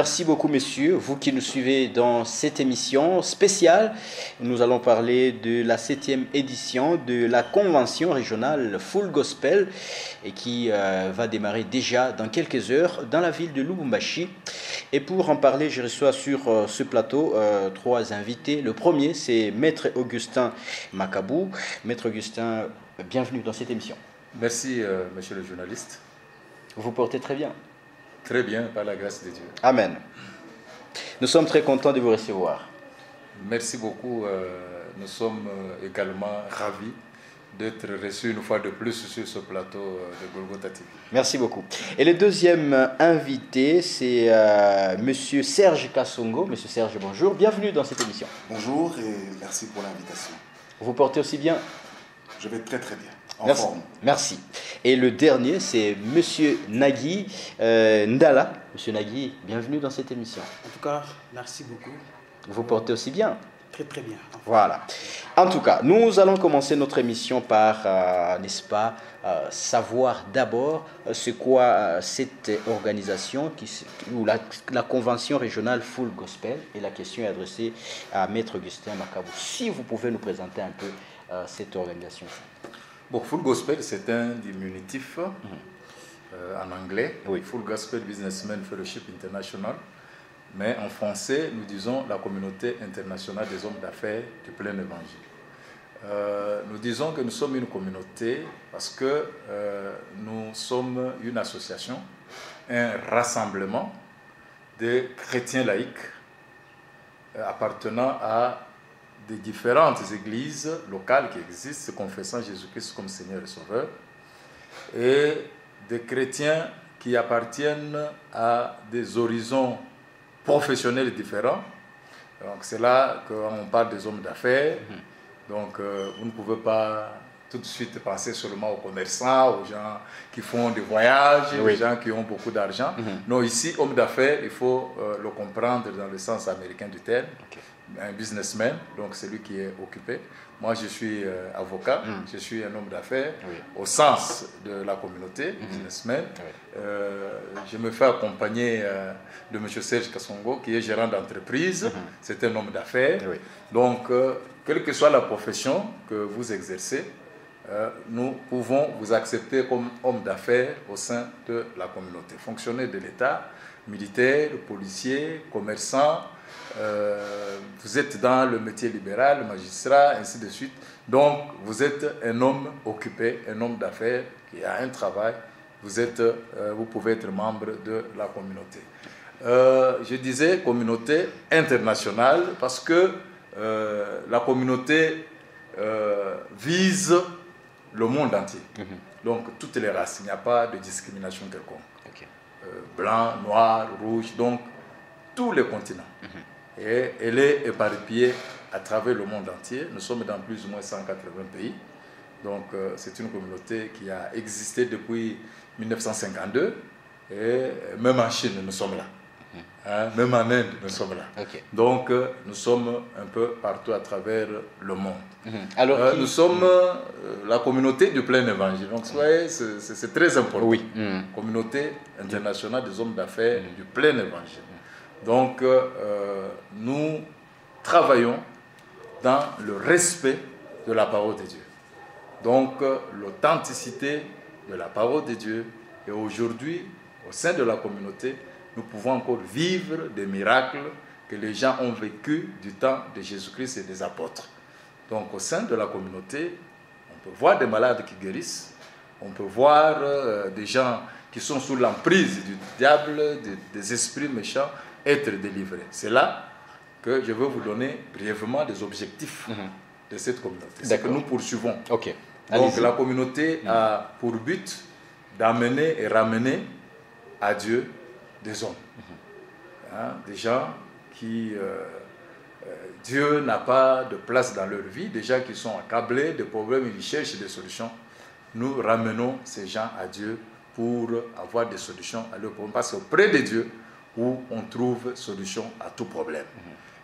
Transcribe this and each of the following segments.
Merci beaucoup messieurs, vous qui nous suivez dans cette émission spéciale. Nous allons parler de la 7e édition de la convention régionale Full Gospel et qui va démarrer déjà dans quelques heures dans la ville de Lubumbashi. Et pour en parler, je reçois sur ce plateau trois invités. Le premier, c'est Maître Augustin Makabou. Maître Augustin, bienvenue dans cette émission. Merci monsieur le journaliste. Vous vous portez très bien. Très bien, par la grâce de Dieu. Amen. Nous sommes très contents de vous recevoir. Merci beaucoup. Nous sommes également ravis d'être reçus une fois de plus sur ce plateau de Golgotha TV. Merci beaucoup. Et le deuxième invité, c'est Monsieur Serge Kassongo. Monsieur Serge, bonjour. Bienvenue dans cette émission. Bonjour et merci pour l'invitation. Vous portez aussi bien? Je vais très très bien. Merci. Forme. Merci. Et le dernier, c'est Monsieur Nagui Ndala. Monsieur Nagui, bienvenue dans cette émission. En tout cas, merci beaucoup. Vous portez aussi bien? Très très bien. Voilà. En tout cas, nous allons commencer notre émission par, n'est-ce pas, savoir d'abord c'est quoi cette organisation ou la convention régionale Full Gospel. Et la question est adressée à Maître Augustin Makabou. Si vous pouvez nous présenter un peu cette organisation. Bon, Full Gospel, c'est un diminutif en anglais. Oui. Full Gospel Businessmen Fellowship International. Mais en français, nous disons la communauté internationale des hommes d'affaires du plein évangile. Nous disons que nous sommes une communauté parce que nous sommes une association, un rassemblement de chrétiens laïcs appartenant à des différentes églises locales qui existent, confessant Jésus-Christ comme Seigneur et Sauveur, et des chrétiens qui appartiennent à des horizons professionnels différents. Donc c'est là qu'on parle des hommes d'affaires. Donc vous ne pouvez pas tout de suite penser seulement aux commerçants, aux gens qui font des voyages, Oui. aux gens qui ont beaucoup d'argent. Non, ici, homme d'affaires, il faut le comprendre dans le sens américain du terme. Okay. Un businessman, donc celui qui est occupé. Moi, je suis avocat, je suis un homme d'affaires Oui. au sens de la communauté, businessman. Oui. Je me fais accompagner de M. Serge Kassongo, qui est gérant d'entreprise. C'est un homme d'affaires. Oui. Donc, quelle que soit la profession que vous exercez, nous pouvons vous accepter comme homme d'affaires au sein de la communauté. Fonctionnaire de l'État, militaire, policier, commerçant, vous êtes dans le métier libéral, magistrat, ainsi de suite. Donc, vous êtes un homme occupé, un homme d'affaires qui a un travail. Vous pouvez être membre de la communauté. Je disais communauté internationale parce que la communauté vise le monde entier. Donc, toutes les races. Il n'y a pas de discrimination quelconque. Okay. Blanc, noir, rouge, donc tous les continents. Et elle est éparpillée à travers le monde entier. Nous sommes dans plus ou moins 180 pays. Donc c'est une communauté qui a existé depuis 1952. Et même en Chine, nous sommes là. Hein, même en Inde, nous sommes là. Okay. Donc nous sommes un peu partout à travers le monde. Alors, Nous sommes la communauté du plein évangile. Donc vous voyez, c'est très important. Oui. Communauté internationale des hommes d'affaires du plein évangile. Donc, nous travaillons dans le respect de la parole de Dieu. Donc, l'authenticité de la parole de Dieu. Et aujourd'hui, au sein de la communauté, nous pouvons encore vivre des miracles que les gens ont vécus du temps de Jésus-Christ et des apôtres. Donc, au sein de la communauté, on peut voir des malades qui guérissent. On peut voir des gens qui sont sous l'emprise du diable, des esprits méchants, être délivrés. C'est là que je veux vous donner brièvement des objectifs de cette communauté. C'est que nous poursuivons. ok. Donc la communauté a pour but d'amener et ramener à Dieu des hommes. Hein, des gens qui... Dieu n'a pas de place dans leur vie, des gens qui sont accablés de problèmes, ils cherchent des solutions. Nous ramenons ces gens à Dieu pour avoir des solutions à leurs problèmes. Parce qu'auprès de Dieu, où on trouve solution à tout problème.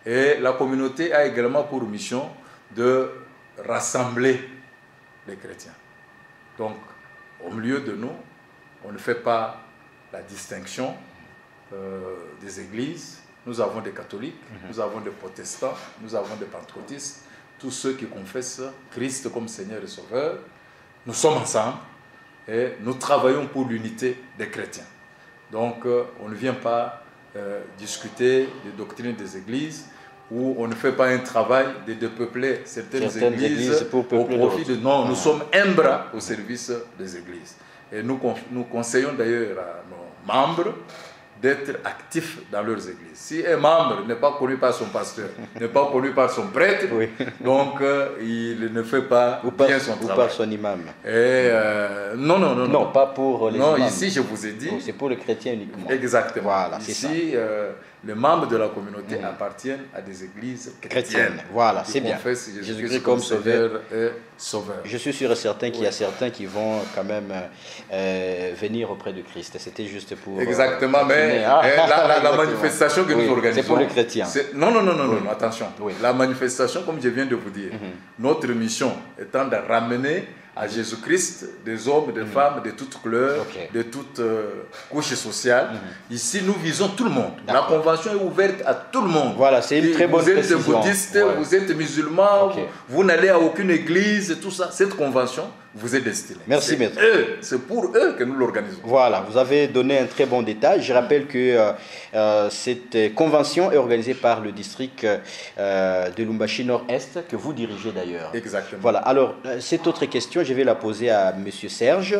Et la communauté a également pour mission de rassembler les chrétiens. Donc, au milieu de nous, on ne fait pas la distinction des églises, nous avons des catholiques, nous avons des protestants, nous avons des pentecôtistes, tous ceux qui confessent Christ comme Seigneur et Sauveur. Nous sommes ensemble et nous travaillons pour l'unité des chrétiens. Donc, on ne vient pas discuter des doctrines des églises, où on ne fait pas un travail de dépeupler certaines églises au profit de... Non, nous sommes un bras au service des églises. Et nous conseillons d'ailleurs à nos membres d'être actifs dans leurs églises. Si un membre n'est pas connu par son pasteur, n'est pas connu par son prêtre, donc il ne fait pas bien son travail. Ou par son imam. Et, non, pas pour les imams. imams. Ici, je vous ai dit... C'est pour les chrétiens uniquement. Exactement. Voilà, ici, les membres de la communauté appartiennent à des églises chrétiennes. Voilà, c'est bien. Jésus-Christ comme Sauveur et Sauveur. Je suis sûr et certain qu'il y a certains qui vont quand même venir auprès de Christ. C'était juste pour... Exactement, mais la manifestation que nous organisons... C'est pour les chrétiens. Non, attention. La manifestation, comme je viens de vous dire, notre mission étant de ramener à Jésus-Christ des hommes, des femmes de toutes couleurs, de toutes couches sociales. Ici, nous visons tout le monde. La convention est ouverte à tout le monde. Voilà, c'est une très bonne précision. Vous êtes bouddhiste, vous êtes musulman, vous n'allez à aucune église, tout ça. Cette convention vous est destinée. Merci, maître. C'est pour eux que nous l'organisons. Voilà, vous avez donné un très bon détail. Je rappelle que cette convention est organisée par le district de Lumbashi Nord-Est, que vous dirigez d'ailleurs. Exactement. Voilà, alors, cette autre question, je vais la poser à M. Serge,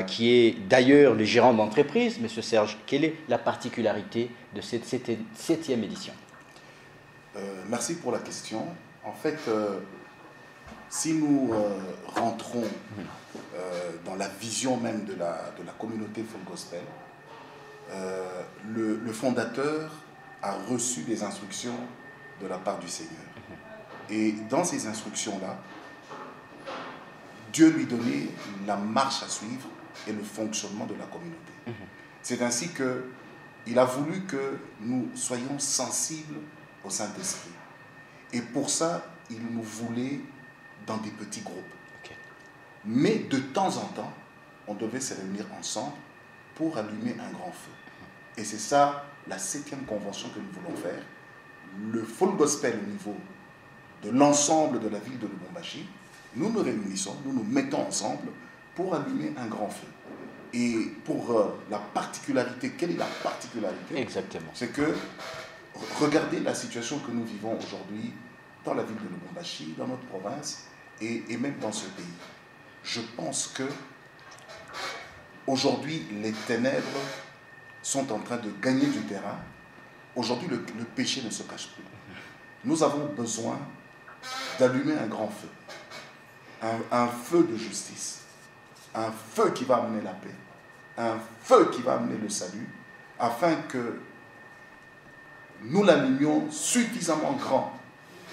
qui est d'ailleurs le gérant d'entreprise. M. Serge, quelle est la particularité de cette 7e édition? Merci pour la question. En fait, si nous rentrons dans la vision même de la communauté Full Gospel, le fondateur a reçu des instructions de la part du Seigneur. Et dans ces instructions-là, Dieu lui donnait la marche à suivre et le fonctionnement de la communauté. C'est ainsi qu'il a voulu que nous soyons sensibles au Saint-Esprit. Et pour ça, il nous voulait dans des petits groupes. Mais de temps en temps, on devait se réunir ensemble pour allumer un grand feu. Et c'est ça la 7e convention que nous voulons faire. Le Full Gospel au niveau de l'ensemble de la ville de Lubumbashi, nous nous réunissons, nous nous mettons ensemble pour allumer un grand feu. Et pour la particularité, quelle est la particularité? Exactement. C'est que, regardez la situation que nous vivons aujourd'hui dans la ville de Lubumbashi, dans notre province et même dans ce pays. Je pense que aujourd'hui, les ténèbres sont en train de gagner du terrain. Aujourd'hui, le péché ne se cache plus. Nous avons besoin d'allumer un grand feu. Un feu de justice. Un feu qui va amener la paix. Un feu qui va amener le salut. Afin que nous l'allumions suffisamment grand.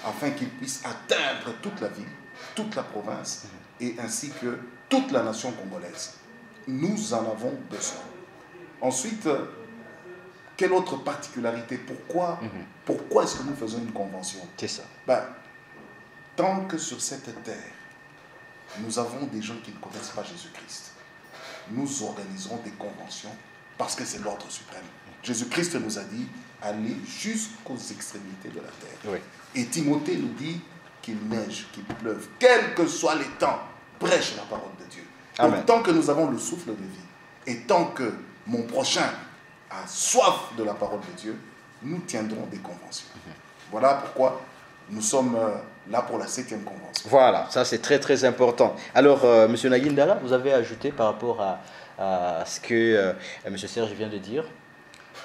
Afin qu'il puisse atteindre toute la ville, toute la province. Et ainsi que toute la nation congolaise. Nous en avons besoin. Ensuite, quelle autre particularité? Pourquoi est-ce que nous faisons une convention? C'est ça. Tant que sur cette terre, nous avons des gens qui ne connaissent pas Jésus-Christ, nous organiserons des conventions parce que c'est l'ordre suprême. Jésus-Christ nous a dit, allez jusqu'aux extrémités de la terre. Oui. Et Timothée nous dit qu'il neige, qu'il pleuve, quels que soient les temps, prêche la parole de Dieu. Amen. Donc tant que nous avons le souffle de vie, et tant que mon prochain a soif de la parole de Dieu, nous tiendrons des conventions. Voilà pourquoi nous sommes là pour la 7e convention. Voilà, ça c'est très très important. Alors, M. Naguindala, vous avez ajouté par rapport à ce que M. Serge vient de dire?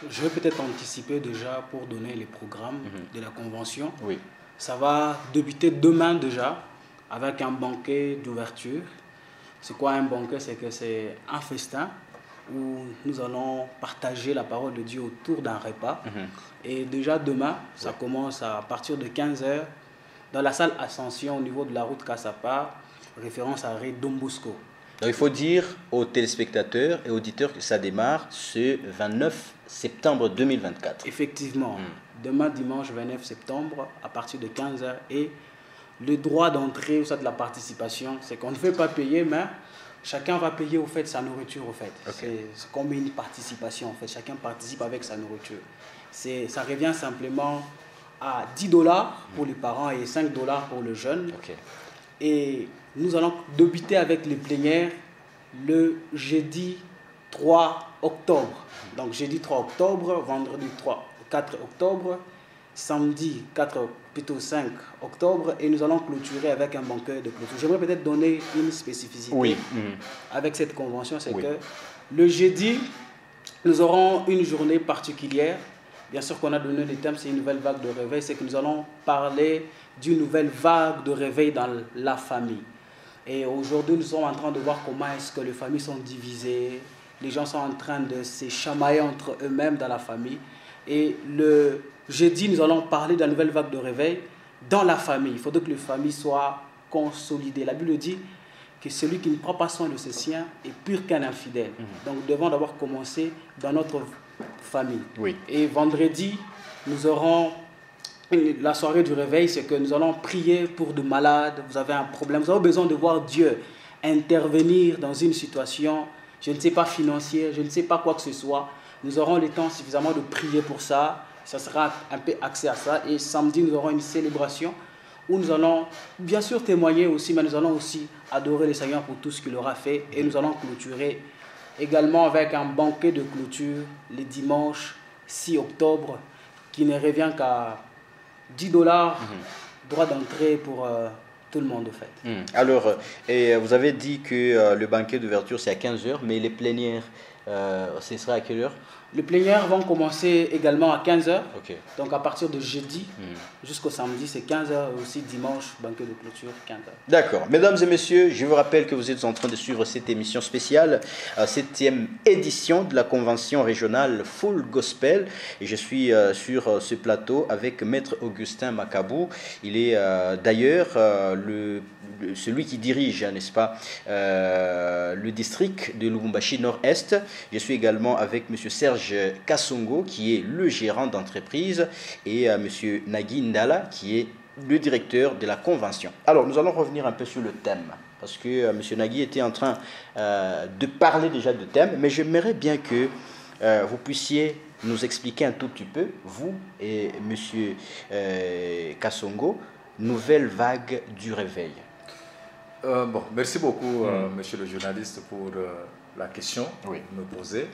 Je vais peut-être anticiper déjà pour donner les programmes de la convention. Oui. Ça va débuter demain déjà avec un banquet d'ouverture. C'est quoi un banquet? C'est que c'est un festin où nous allons partager la parole de Dieu autour d'un repas. Et déjà demain, ça commence à partir de 15h dans la salle Ascension au niveau de la route Kassapa, référence à Ré Dombosco. Donc il faut dire aux téléspectateurs et auditeurs que ça démarre ce 29 septembre 2024. Effectivement, demain dimanche 29 septembre à partir de 15h. Et le droit d'entrée ou ça de la participation, c'est qu'on ne fait pas payer, mais chacun va payer au fait sa nourriture au fait. Okay. C'est comme une participation en fait. Chacun participe avec sa nourriture. Ça revient simplement à 10 dollars pour les parents et 5 dollars pour le jeune. Okay. Et nous allons débuter avec les plénières le jeudi 3 octobre. Donc jeudi 3 octobre, vendredi 4 octobre, samedi 5 octobre, et nous allons clôturer avec un banquet de clôture. J'aimerais peut-être donner une spécificité avec cette convention, c'est que le jeudi, nous aurons une journée particulière. Bien sûr qu'on a donné le thème, c'est une nouvelle vague de réveil, c'est que nous allons parler d'une nouvelle vague de réveil dans la famille. Et aujourd'hui, nous sommes en train de voir comment est-ce que les familles sont divisées, les gens sont en train de se chamailler entre eux-mêmes dans la famille. Et le jeudi, nous allons parler de la nouvelle vague de réveil dans la famille. Il faudrait que les familles soient consolidées. La Bible dit que celui qui ne prend pas soin de ses siens est pur qu'un infidèle. Donc nous devons d'abord commencer dans notre famille. Oui. Et vendredi, nous aurons la soirée du réveil, c'est que nous allons prier pour de malades. Vous avez un problème, vous avez besoin de voir Dieu intervenir dans une situation, je ne sais pas financière, je ne sais pas quoi que ce soit. Nous aurons le temps suffisamment de prier pour ça. Ça sera un peu axé à ça. Et samedi, nous aurons une célébration où nous allons bien sûr témoigner aussi, mais nous allons aussi adorer le Seigneur pour tout ce qu'il aura fait. Et nous allons clôturer également avec un banquet de clôture le dimanche 6 octobre qui ne revient qu'à 10 dollars, droit d'entrée pour tout le monde, en fait. Alors, vous avez dit que le banquet d'ouverture, c'est à 15h, mais les plénières, ce sera à quelle heure? Les plénières vont commencer également à 15h. Okay. Donc à partir de jeudi jusqu'au samedi, c'est 15h. Aussi dimanche, banquet de clôture, 15h. D'accord. Mesdames et messieurs, je vous rappelle que vous êtes en train de suivre cette émission spéciale, 7e édition de la convention régionale Full Gospel. Et je suis sur ce plateau avec Maître Augustin Makabou. Il est d'ailleurs celui qui dirige, n'est-ce pas, le district de Lubumbashi Nord-Est. Je suis également avec M. Serge Kassongo, qui est le gérant d'entreprise, et M. Nagui Ndala, qui est le directeur de la convention. Alors, nous allons revenir un peu sur le thème, parce que M. Nagui était en train de parler déjà de thème, mais j'aimerais bien que vous puissiez nous expliquer un tout petit peu, vous et M. Kassongo, nouvelle vague du réveil. Merci beaucoup, monsieur le journaliste, pour la question que vous me posez.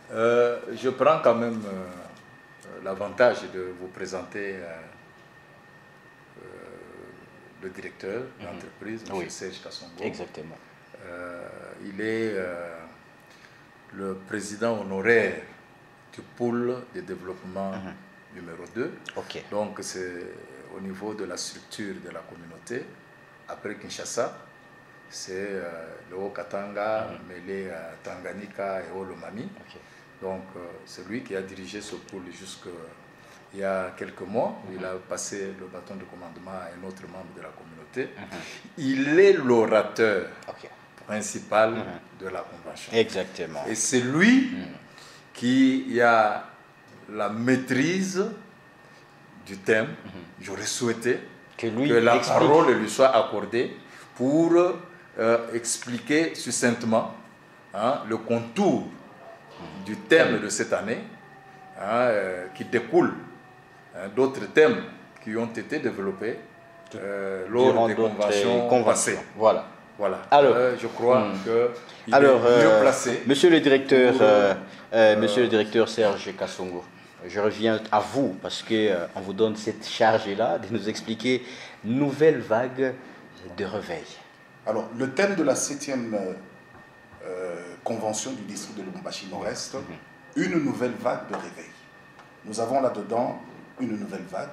Je prends quand même l'avantage de vous présenter le directeur d'entreprise, M. Serge Kassongo. Exactement. Il est le président honoraire du pôle de développement numéro 2. Okay. Donc c'est au niveau de la structure de la communauté. Après Kinshasa, c'est le Haut-Katanga, mêlé à Tanganyika et Olomami. Okay. Donc, c'est lui qui a dirigé ce pôle jusqu'il y a quelques mois, où il a passé le bâton de commandement à un autre membre de la communauté. Il est l'orateur principal de la convention. Exactement. Et c'est lui qui a la maîtrise du thème. J'aurais souhaité que la parole lui soit accordée pour expliquer succinctement le contour du thème de cette année, qui découle d'autres thèmes qui ont été développés lors des conventions passées. Voilà. Alors, je crois qu'il est mieux placé. Monsieur le directeur, monsieur le directeur Serge Kassongo, je reviens à vous parce qu'on vous donne cette charge-là de nous expliquer nouvelle vague de réveil. Alors, le thème de la 7e convention du district de Lubumbashi Nord-Est, une nouvelle vague de réveil. Nous avons là-dedans une nouvelle vague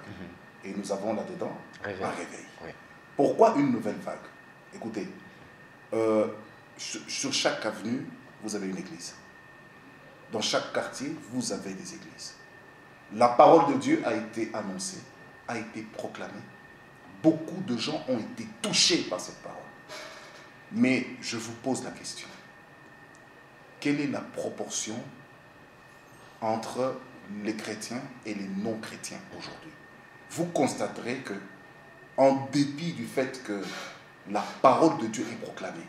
et nous avons là-dedans un réveil. Oui. Pourquoi une nouvelle vague? Écoutez, sur chaque avenue, vous avez une église. Dans chaque quartier, vous avez des églises. La parole de Dieu a été annoncée, a été proclamée. Beaucoup de gens ont été touchés par cette parole. Mais je vous pose la question. Quelle est la proportion entre les chrétiens et les non-chrétiens aujourd'hui? Vous constaterez que, en dépit du fait que la parole de Dieu est proclamée,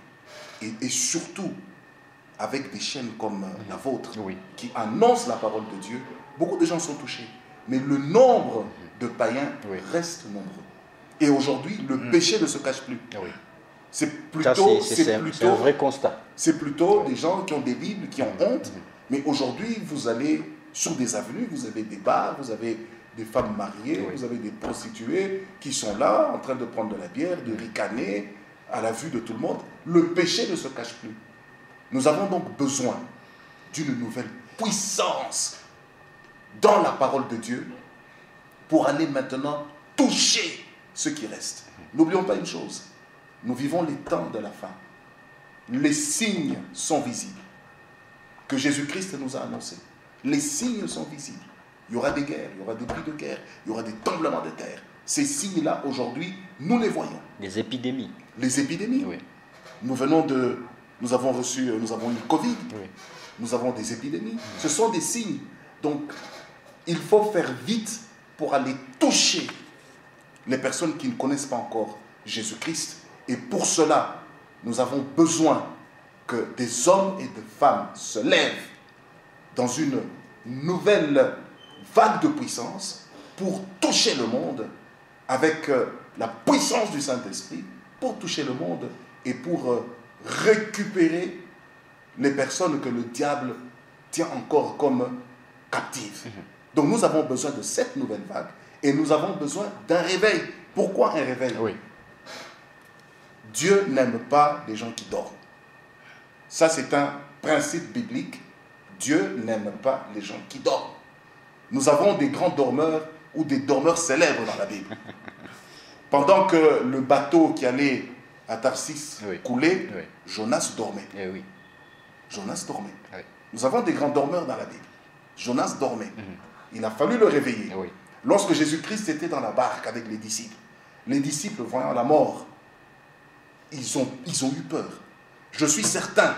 et surtout avec des chaînes comme la vôtre, Oui. qui annoncent la parole de Dieu, beaucoup de gens sont touchés. Mais le nombre de païens Oui. reste nombreux. Et aujourd'hui, le péché ne se cache plus. Oui. C'est Ça, plutôt, c'est un vrai constat. c'est plutôt des gens qui ont des Bibles, qui ont honte. Mais aujourd'hui, vous allez sur des avenues, vous avez des bars, vous avez des femmes mariées, Oui. vous avez des prostituées qui sont là en train de prendre de la bière, de ricaner à la vue de tout le monde. Le péché ne se cache plus. Nous avons donc besoin d'une nouvelle puissance dans la parole de Dieu pour aller maintenant toucher ce qui reste. N'oublions pas une chose, nous vivons les temps de la fin. Les signes sont visibles que Jésus-Christ nous a annoncés. Les signes sont visibles. Il y aura des guerres, il y aura des bruits de guerre, il y aura des tremblements de terre. Ces signes-là, aujourd'hui, nous les voyons. Des épidémies. Les épidémies. Oui. Nous avons eu le Covid, Oui. nous avons des épidémies. Ce sont des signes. Donc, il faut faire vite pour aller toucher les personnes qui ne connaissent pas encore Jésus-Christ. Et pour cela, nous avons besoin que des hommes et des femmes se lèvent dans une nouvelle vague de puissance pour toucher le monde avec la puissance du Saint-Esprit, pour toucher le monde et pour récupérer les personnes que le diable tient encore comme captives. Donc nous avons besoin de cette nouvelle vague et nous avons besoin d'un réveil. Pourquoi un réveil? Oui. Dieu n'aime pas les gens qui dorment. Ça, c'est un principe biblique. Dieu n'aime pas les gens qui dorment. Nous avons des grands dormeurs ou des dormeurs célèbres dans la Bible. Pendant que le bateau qui allait à Tarsis Oui. coulait, Oui. Jonas dormait. Eh oui. Jonas dormait. Oui. Nous avons des grands dormeurs dans la Bible. Jonas dormait. Il a fallu le réveiller. Eh oui. Lorsque Jésus-Christ était dans la barque avec les disciples voyant la mort, ils ont eu peur. Je suis certain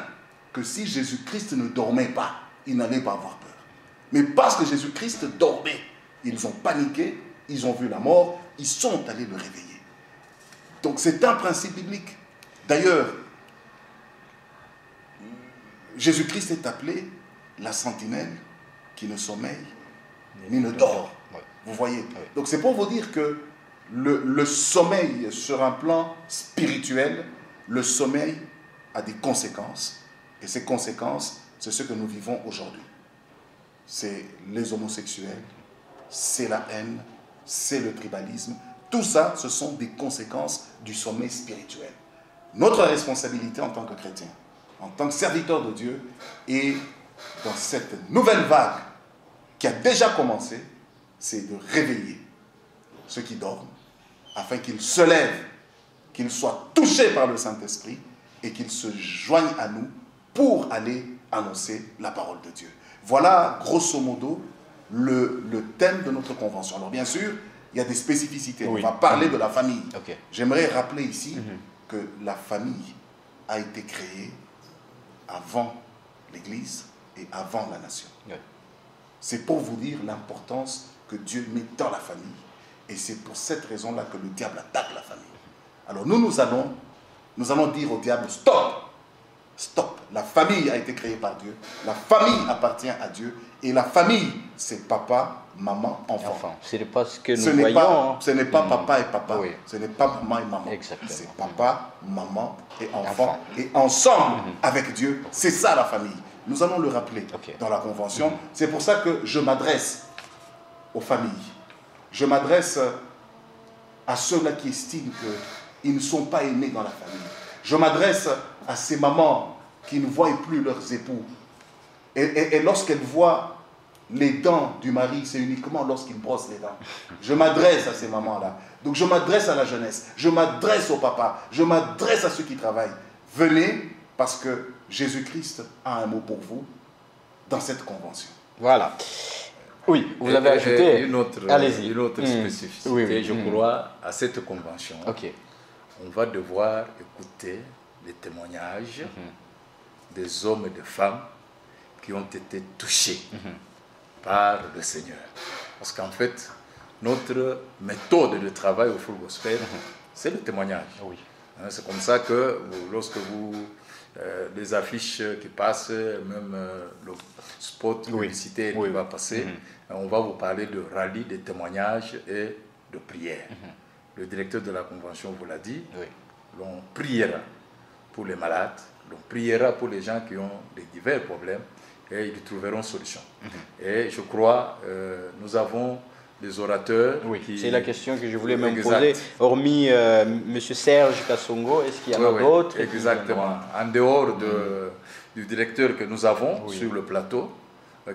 que si Jésus-Christ ne dormait pas, ils n'allaient pas avoir peur. Mais parce que Jésus-Christ dormait, ils ont paniqué, ils ont vu la mort, ils sont allés le réveiller. Donc c'est un principe biblique. D'ailleurs, Jésus-Christ est appelé la sentinelle qui ne sommeille ni ne dort. Ouais. Vous voyez. Oui. Donc c'est pour vous dire que le sommeil sur un plan spirituel, le sommeil a des conséquences. Et ces conséquences, c'est ce que nous vivons aujourd'hui. C'est les homosexuels, c'est la haine, c'est le tribalisme. Tout ça, ce sont des conséquences du sommeil spirituel. Notre responsabilité en tant que chrétien, en tant que serviteur de Dieu, et dans cette nouvelle vague qui a déjà commencé, c'est de réveiller ceux qui dorment, afin qu'ils se lèvent, qu'ils soient touchés par le Saint-Esprit et qu'ils se joignent à nous pour aller annoncer la parole de Dieu. Voilà, grosso modo, le thème de notre convention. Alors bien sûr, il y a des spécificités. Oui. On va parler de la famille. Ok. J'aimerais rappeler ici que la famille a été créée avant l'Église et avant la nation. Oui. C'est pour vous dire l'importance que Dieu met dans la famille. Et c'est pour cette raison-là que le diable attaque la famille. Alors nous allons dire au diable, stop! Stop! La famille a été créée par Dieu. La famille appartient à Dieu. Et la famille, c'est papa, maman, enfant. Enfin, ce n'est pas ce que nous voyons. Ce n'est pas papa et papa. Oui. Ce n'est pas maman et maman. Exactement. C'est papa, maman et enfant. Enfant. Et ensemble, avec Dieu, c'est ça la famille. Nous allons le rappeler Ok. dans la convention. C'est pour ça que je m'adresse aux familles. Je m'adresse à ceux-là qui estiment qu'ils ne sont pas aimés dans la famille. Je m'adresse à ces mamans qui ne voient plus leurs époux. Et lorsqu'elles voient les dents du mari, c'est uniquement lorsqu'il brosse les dents. Je m'adresse à ces mamans-là. Donc je m'adresse à la jeunesse. Je m'adresse au papa. Je m'adresse à ceux qui travaillent. Venez, parce que Jésus-Christ a un mot pour vous dans cette convention. Voilà. Oui, vous avez ajouté. Une autre spécificité, Oui, oui. je crois, à cette convention. Ok. On va devoir écouter les témoignages des hommes et des femmes qui ont été touchés par le Seigneur. Parce qu'en fait, notre méthode de travail au Full Gospel, c'est le témoignage. Oui. C'est comme ça que lorsque vous les affiches qui passent, même le spot publicitaire qui va passer. On va vous parler de rallye, de témoignages et de prières. Le directeur de la convention vous l'a dit. L'on priera pour les malades, l'on priera pour les gens qui ont des divers problèmes et ils trouveront solution. Et je crois, nous avons des orateurs. C'est la question que je voulais me poser. Hormis M. Serge Kassongo, est-ce qu'il y en a d'autres? Exactement. En dehors du directeur que nous avons sur le plateau,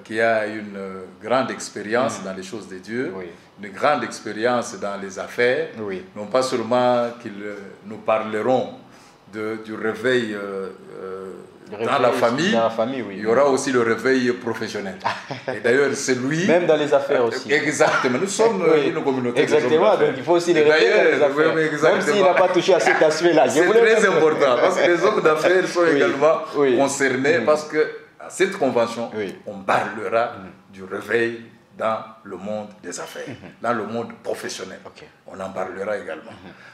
qui a une grande expérience dans les choses de Dieu, une grande expérience dans les affaires, non pas seulement qu'ils nous parleront du réveil dans la famille, il y aura aussi le réveil professionnel. Et d'ailleurs, c'est lui... Même dans les affaires aussi. Exactement, nous sommes une communauté. Exactement, donc il faut aussi les réveiller dans les affaires. Même s'il n'a pas touché à cet aspect-là. C'est très important, parce que les hommes d'affaires sont également concernés, parce que à cette convention, on parlera du réveil dans le monde des affaires, dans le monde professionnel. On en parlera également.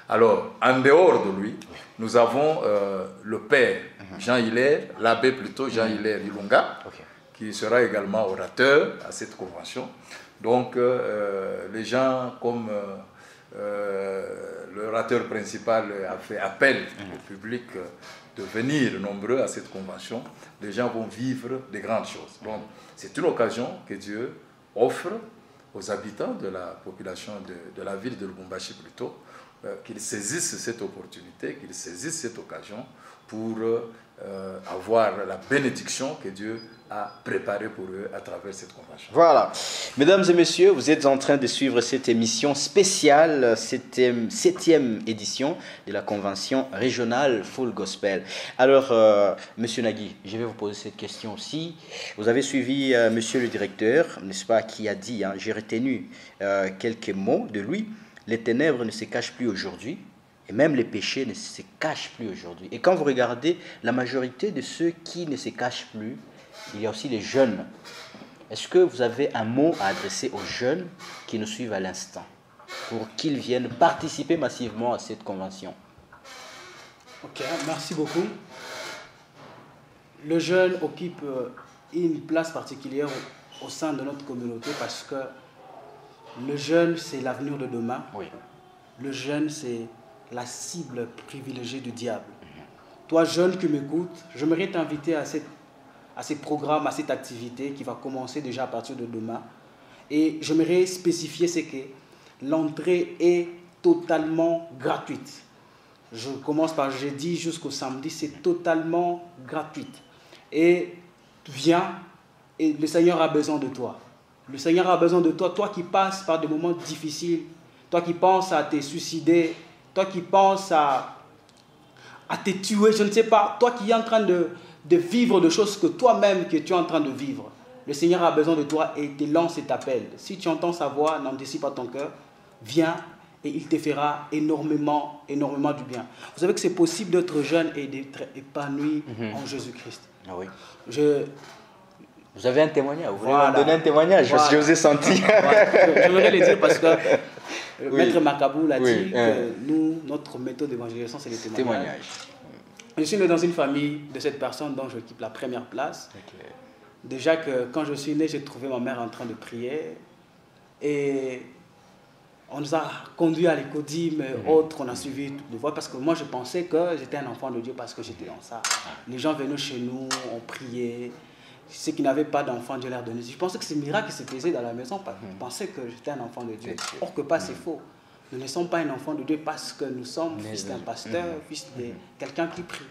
Alors, en dehors de lui, nous avons le père Jean-Hilaire, l'abbé plutôt Jean-Hilaire Ilunga, qui sera également orateur à cette convention. Donc, les gens comme l'orateur principal a fait appel au public de venir nombreux à cette convention, les gens vont vivre de grandes choses. Donc, c'est une occasion que Dieu offre aux habitants de la population de la ville de Lubumbashi plutôt, qu'ils saisissent cette opportunité, qu'ils saisissent cette occasion pour avoir la bénédiction que Dieu a préparée pour eux à travers cette convention. Voilà. Mesdames et messieurs, vous êtes en train de suivre cette émission spéciale, 7e édition de la convention régionale Full Gospel. Alors, Monsieur Nagui, je vais vous poser cette question aussi. Vous avez suivi Monsieur le directeur, n'est-ce pas, qui a dit, j'ai retenu quelques mots de lui, les ténèbres ne se cachent plus aujourd'hui. Et même les péchés ne se cachent plus aujourd'hui. Et quand vous regardez la majorité de ceux qui ne se cachent plus, il y a aussi les jeunes. Est-ce que vous avez un mot à adresser aux jeunes qui nous suivent à l'instant pour qu'ils viennent participer massivement à cette convention? Ok, merci beaucoup. Le jeune occupe une place particulière au sein de notre communauté parce que le jeune, c'est l'avenir de demain. Le jeune, c'est la cible privilégiée du diable. Toi, jeune qui m'écoutes, j'aimerais t'inviter à ces programmes, à cette activité qui va commencer déjà à partir de demain. Et j'aimerais spécifier ce que l'entrée est totalement gratuite. Je commence par jeudi jusqu'au samedi, c'est totalement gratuit. Et viens, et le Seigneur a besoin de toi. Le Seigneur a besoin de toi, toi qui passes par des moments difficiles, toi qui penses à te suicider, toi qui penses à te tuer, je ne sais pas, toi qui es en train de vivre des choses que toi-même que tu es en train de vivre. Le Seigneur a besoin de toi et te lance et t'appelle. Si tu entends sa voix, n'endurcis pas ton cœur, viens et il te fera énormément, énormément du bien. Vous savez que c'est possible d'être jeune et d'être épanoui en Jésus-Christ. Ah oui. Vous avez un témoignage, vous voulez me donner un témoignage, je vous ai senti. J'aimerais le dire parce que Maître Makabou l'a dit que nous, notre méthode d'évangélisation, c'est le témoignage. Je suis né dans une famille de cette personne dont j'occupe la première place. Déjà que quand je suis né, j'ai trouvé ma mère en train de prier. Et on nous a conduits à l'écodime, autres, on a suivi toutes les voies parce que moi je pensais que j'étais un enfant de Dieu parce que j'étais dans ça. Les gens venaient chez nous, on priait. Ceux qui n'avaient pas d'enfants, Dieu leur donnait. Je pensais que c'est un miracle qui se faisait dans la maison. Je pensais que j'étais un enfant de Dieu. Or que pas, c'est faux. Nous ne sommes pas un enfant de Dieu parce que nous sommes fils d'un pasteur, fils de quelqu'un qui prie.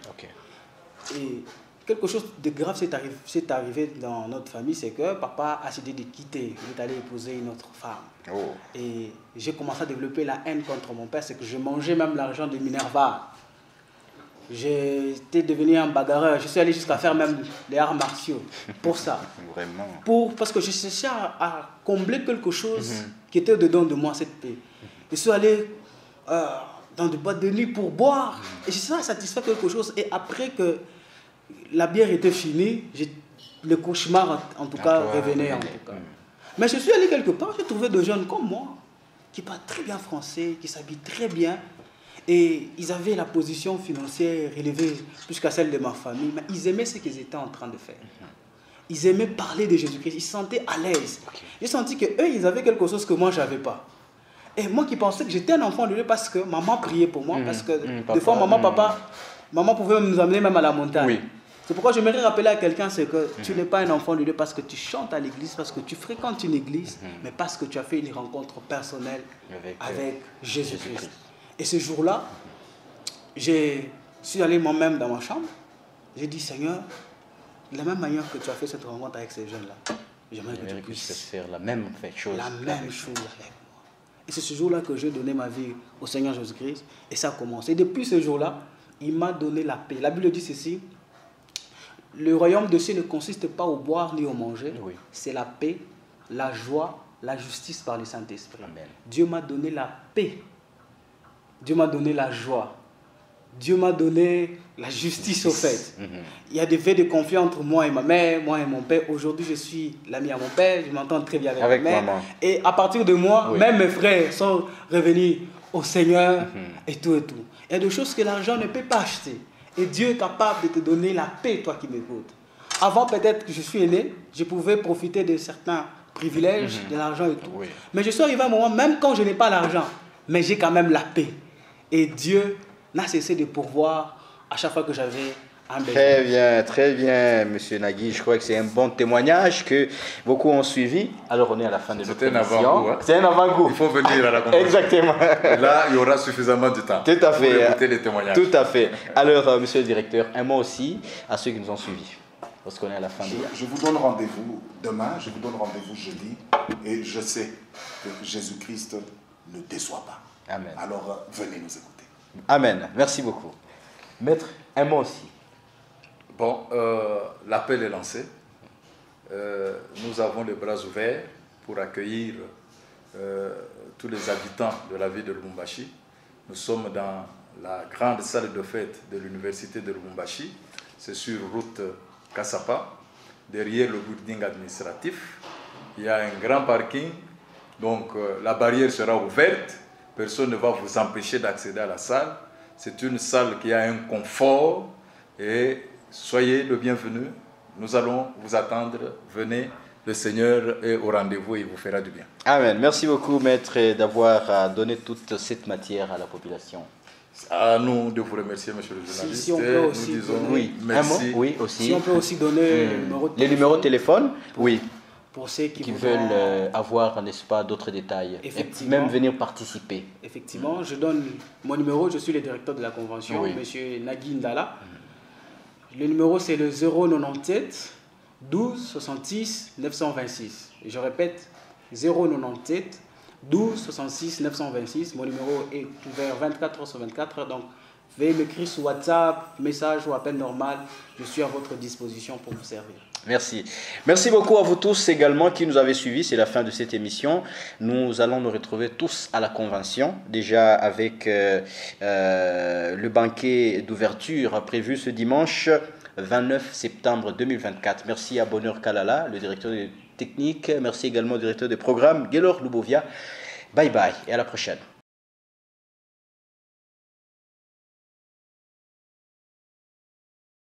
Et quelque chose de grave s'est arrivé dans notre famille, c'est que papa a décidé de quitter. Il est allé épouser une autre femme. Et j'ai commencé à développer la haine contre mon père, c'est que je mangeais même l'argent de Minerva. J'étais devenu un bagarreur. Je suis allé jusqu'à faire même les arts martiaux pour ça. Vraiment. Parce que je cherchais à combler quelque chose qui était dedans de moi, cette paix. Je suis allé dans des boîtes de nuit pour boire. Et je suis satisfait quelque chose. Et après que la bière était finie, le cauchemar, en tout cas, revenait. En tout cas. Mais je suis allé quelque part, j'ai trouvé des jeunes comme moi, qui parlent très bien français, qui s'habillent très bien. Et ils avaient la position financière élevée plus qu'à celle de ma famille, mais ils aimaient ce qu'ils étaient en train de faire. Ils aimaient parler de Jésus-Christ, ils se sentaient à l'aise. J'ai senti qu'eux, ils avaient quelque chose que moi, je n'avais pas. Et moi qui pensais que j'étais un enfant de Dieu parce que maman priait pour moi, parce que des fois, maman pouvait nous amener même à la montagne. Oui. C'est pourquoi j'aimerais rappeler à quelqu'un, c'est que tu n'es pas un enfant de Dieu parce que tu chantes à l'église, parce que tu fréquentes une église, mais parce que tu as fait une rencontre personnelle avec Jésus-Christ. Et ce jour-là, je suis allé moi-même dans ma chambre, j'ai dit, Seigneur, de la même manière que tu as fait cette rencontre avec ces jeunes-là, j'aimerais que tu puisses faire la même chose. La même chose avec moi. Et c'est ce jour-là que j'ai donné ma vie au Seigneur Jésus-Christ. Et ça a commencé. Et depuis ce jour-là, il m'a donné la paix. La Bible dit ceci, le royaume de Dieu ne consiste pas au boire ni au manger. Oui. C'est la paix, la joie, la justice par le Saint-Esprit. Amen. Dieu m'a donné la paix. Dieu m'a donné la joie. Dieu m'a donné la justice au fait. Il y a des faits de confiance entre moi et ma mère, moi et mon père. Aujourd'hui, je suis l'ami à mon père, je m'entends très bien avec ma mère. Maman. Et à partir de moi, même mes frères sont revenus au Seigneur et tout et tout. Il y a des choses que l'argent ne peut pas acheter. Et Dieu est capable de te donner la paix, toi qui m'écoutes. Avant, peut-être que je suis né, je pouvais profiter de certains privilèges, de l'argent et tout. Oui. Mais je suis arrivé à un moment, même quand je n'ai pas l'argent, mais j'ai quand même la paix. Et Dieu n'a cessé de pourvoir à chaque fois que j'avais un besoin. Très bien, Monsieur Nagui. Je crois que c'est un bon témoignage que beaucoup ont suivi. Alors, on est à la fin de notre émission. C'est un avant-goût. Il faut venir à la convention. Exactement. Et là, il y aura suffisamment de temps. Tout à fait. Pour écouter les témoignages. Tout à fait. Alors, Monsieur le Directeur, un mot aussi à ceux qui nous ont suivis. Parce qu'on est à la fin je vous donne rendez-vous demain, je vous donne rendez-vous jeudi. Et je sais que Jésus-Christ ne déçoit pas. Amen. Alors, venez nous écouter. Amen. Merci beaucoup. Maître, un mot aussi. Bon, l'appel est lancé. Nous avons les bras ouverts pour accueillir tous les habitants de la ville de Lubumbashi. Nous sommes dans la grande salle de fête de l'université de Lubumbashi. C'est sur route Kassapa, derrière le building administratif. Il y a un grand parking, donc la barrière sera ouverte. Personne ne va vous empêcher d'accéder à la salle. C'est une salle qui a un confort et soyez le bienvenu. Nous allons vous attendre. Venez, le Seigneur est au rendez-vous et il vous fera du bien. Amen. Merci beaucoup, Maître, d'avoir donné toute cette matière à la population. À nous de vous remercier, monsieur le journaliste. Si on peut aussi nous disons oui, merci. Oui, aussi. Si on peut aussi donner les numéros de téléphone, oui. Pour ceux qui veulent avoir, n'est-ce pas, d'autres détails, et même venir participer. Effectivement, je donne mon numéro, je suis le directeur de la convention, monsieur Nagui Ndala. Le numéro c'est le 097 12 66 926. Et je répète, 097 12 66 926. Mon numéro est ouvert 24 heures sur 24, donc veuillez m'écrire sur WhatsApp, message ou appel normal. Je suis à votre disposition pour vous servir. Merci. Merci beaucoup à vous tous également qui nous avez suivis. C'est la fin de cette émission. Nous allons nous retrouver tous à la convention, déjà avec le banquet d'ouverture prévu ce dimanche 29 septembre 2024. Merci à Bonheur Kalala, le directeur technique. Merci également au directeur des programmes, Gaylor Lubovia. Bye bye et à la prochaine.